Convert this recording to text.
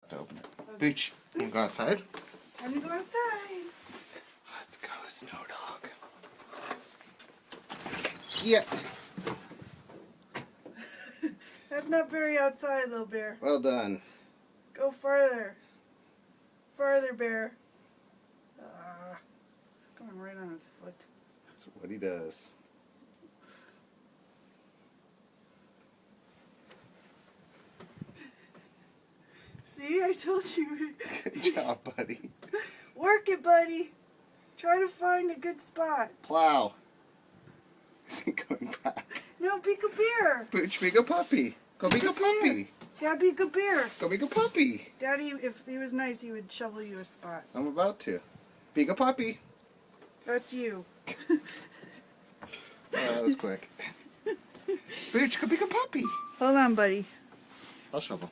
To open it. Booch, you can go outside. Time to go outside. Let's go, Snow Dog. Yeah. That's not very outside, little bear. Well done. Go farther. Farther, bear. It's going right on his foot. That's what he does. See, I told you. Good job, buddy. Work it, buddy. Try to find a good spot. Plow. Going back. No, be a bear. Booch, be a puppy. Go be a puppy. Dad, be a bear. Go be a puppy. Daddy, if he was nice, he would shovel you a spot. I'm about to. Be a puppy. That's you. Oh, that was quick. Booch, go be a puppy. Hold on, buddy. I'll shovel.